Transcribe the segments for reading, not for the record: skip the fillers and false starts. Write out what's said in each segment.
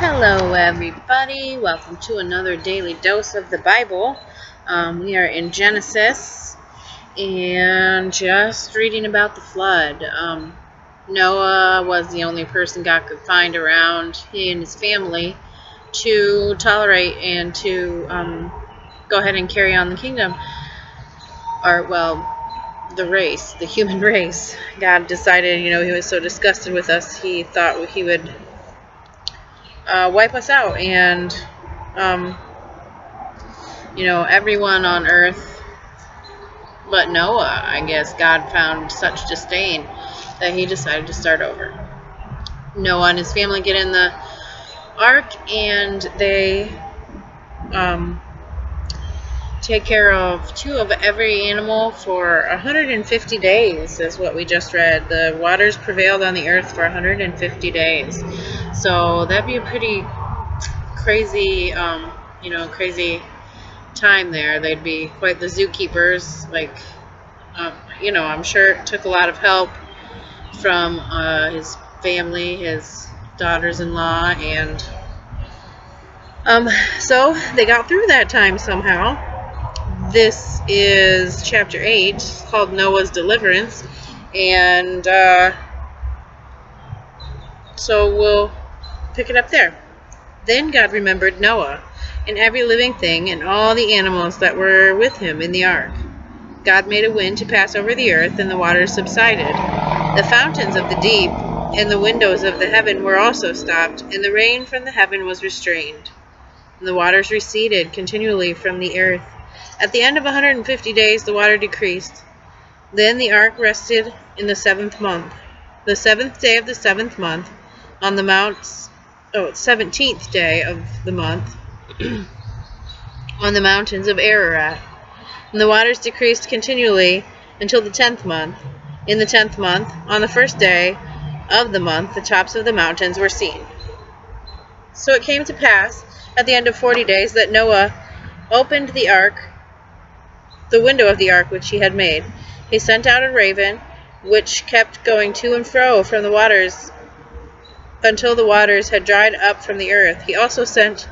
Hello everybody, welcome to another daily dose of the Bible. We are in Genesis and just reading about the flood. Noah was the only person God could find around, he and his family, to tolerate and to go ahead and carry on the kingdom, or the human race. God decided, he was so disgusted with us, he thought he would wipe us out, and everyone on earth but Noah. I guess God found such disdain that he decided to start over. Noah and his family get in the ark, and they take care of two of every animal for 150 days, is what we just read. The waters prevailed on the earth for 150 days. So that'd be a pretty crazy, crazy time there. They'd be quite the zookeepers. I'm sure it took a lot of help from his family, his daughters-in-law, and so they got through that time somehow. This is chapter 8, called Noah's Deliverance, and so we'll pick it up there. Then God remembered Noah and every living thing and all the animals that were with him in the ark. God made a wind to pass over the earth, and the waters subsided. The fountains of the deep and the windows of the heaven were also stopped, and the rain from the heaven was restrained. And the waters receded continually from the earth. At the end of 150 days the water decreased. Then the ark rested in the 7th month. The 7th day of the 7th month, on the 17th day of the month, on the mountains of Ararat. And the waters decreased continually until the 10th month. In the 10th month, on the first day of the month, the tops of the mountains were seen. So it came to pass, at the end of 40 days, that Noah opened the ark, the window of the ark which he had made. He sent out a raven, which kept going to and fro from the waters until the waters had dried up from the earth. He also sent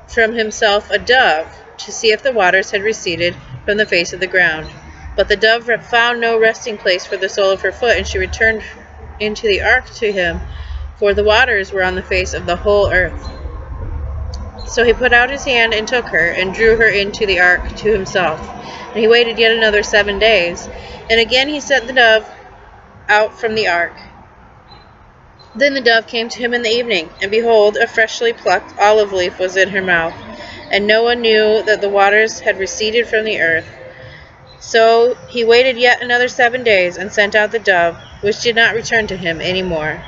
from himself a dove to see if the waters had receded from the face of the ground. But the dove found no resting place for the sole of her foot, and she returned into the ark to him, for the waters were on the face of the whole earth. So he put out his hand and took her, and drew her into the ark to himself. And he waited yet another 7 days, and again he sent the dove out from the ark. Then the dove came to him in the evening, and behold, a freshly plucked olive leaf was in her mouth. And Noah knew that the waters had receded from the earth. So he waited yet another 7 days, and sent out the dove, which did not return to him any more.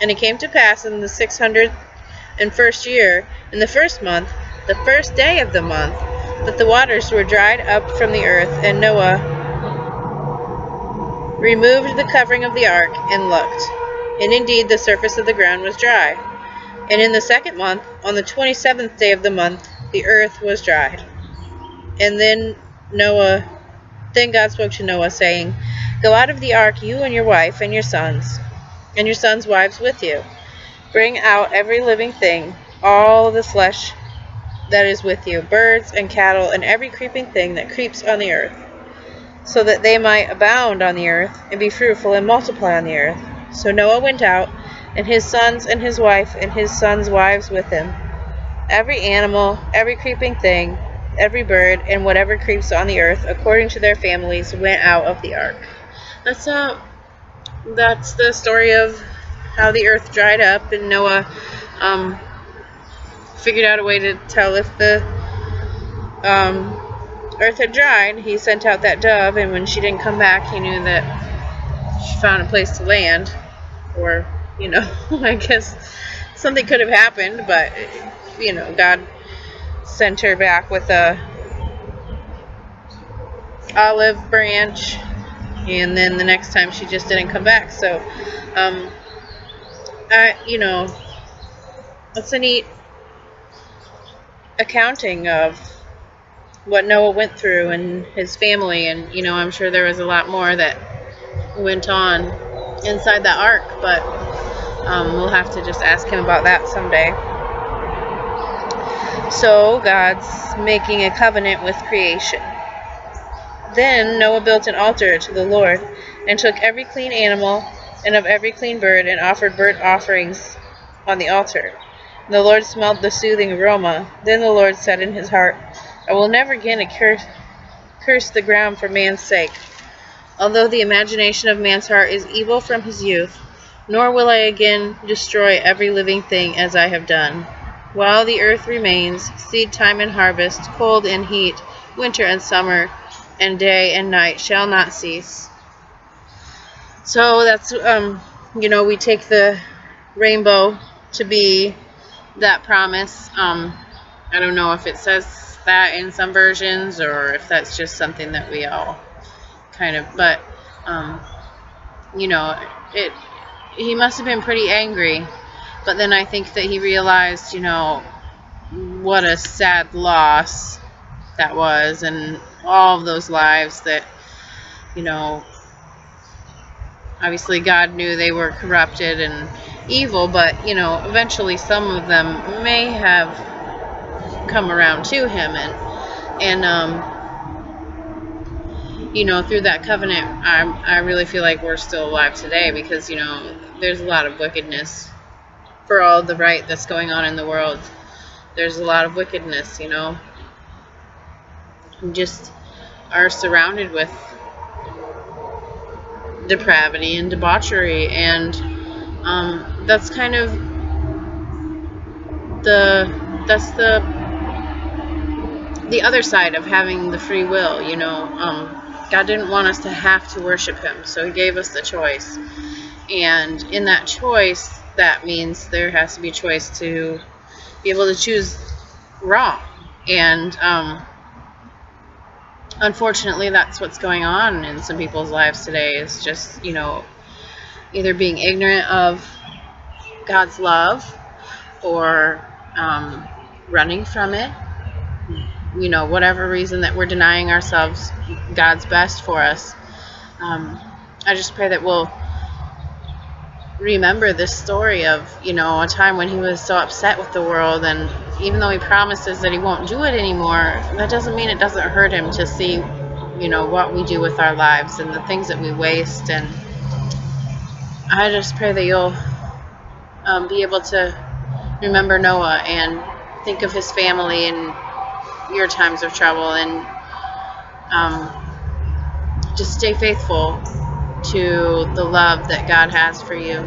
And it came to pass in the 601st year, in the 1st month, the 1st day of the month, that the waters were dried up from the earth, and Noah removed the covering of the ark, and looked. And indeed the surface of the ground was dry. And in the 2nd month, on the 27th day of the month, the earth was dried. And then God spoke to Noah, saying, Go out of the ark, you and your wife, and your sons wives with you. Bring out every living thing, all the flesh that is with you, birds and cattle, and every creeping thing that creeps on the earth, so that they might abound on the earth, and be fruitful and multiply on the earth. So Noah went out, and his sons and his wife and his sons' wives with him. Every animal, every creeping thing, every bird, and whatever creeps on the earth, according to their families, went out of the ark. That's the story of how the earth dried up, and Noah figured out a way to tell if the earth had dried. He sent out that dove, and when she didn't come back, he knew that she found a place to land, or I guess something could have happened, but God sent her back with a olive branch, and then the next time she just didn't come back. So that's a neat accounting of what Noah went through and his family, and I'm sure there was a lot more that went on inside that ark, but We'll have to just ask him about that someday. So God's making a covenant with creation. Then Noah built an altar to the Lord, and took every clean animal and of every clean bird, and offered burnt offerings on the altar. And the Lord smelled the soothing aroma. Then the Lord said in his heart, I will never again curse the ground for man's sake, although the imagination of man's heart is evil from his youth, nor will I again destroy every living thing as I have done. While the earth remains, seed time and harvest, cold and heat, winter and summer, and day and night shall not cease. So that's, we take the rainbow to be that promise. I don't know if it says that in some versions, or if that's just something that we all kind of, but, he must have been pretty angry. But then I think that he realized, what a sad loss that was, and all of those lives that, obviously God knew they were corrupted and evil, but, eventually some of them may have come around to him, and through that covenant, I really feel like we're still alive today, because, there's a lot of wickedness. For all the right that's going on in the world, there's a lot of wickedness, We just are surrounded with depravity and debauchery, and that's kind of the other side of having the free will, God didn't want us to have to worship him, so he gave us the choice. And in that choice, that means there has to be a choice to be able to choose wrong. And unfortunately, that's what's going on in some people's lives today, is just, either being ignorant of God's love, or running from it. Whatever reason that we're denying ourselves God's best for us. I just pray that we'll remember this story of, a time when he was so upset with the world, and even though he promises that he won't do it anymore, that doesn't mean it doesn't hurt him to see, what we do with our lives and the things that we waste. And I just pray that you'll be able to remember Noah and think of his family in your times of trouble, and just stay faithful to the love that God has for you.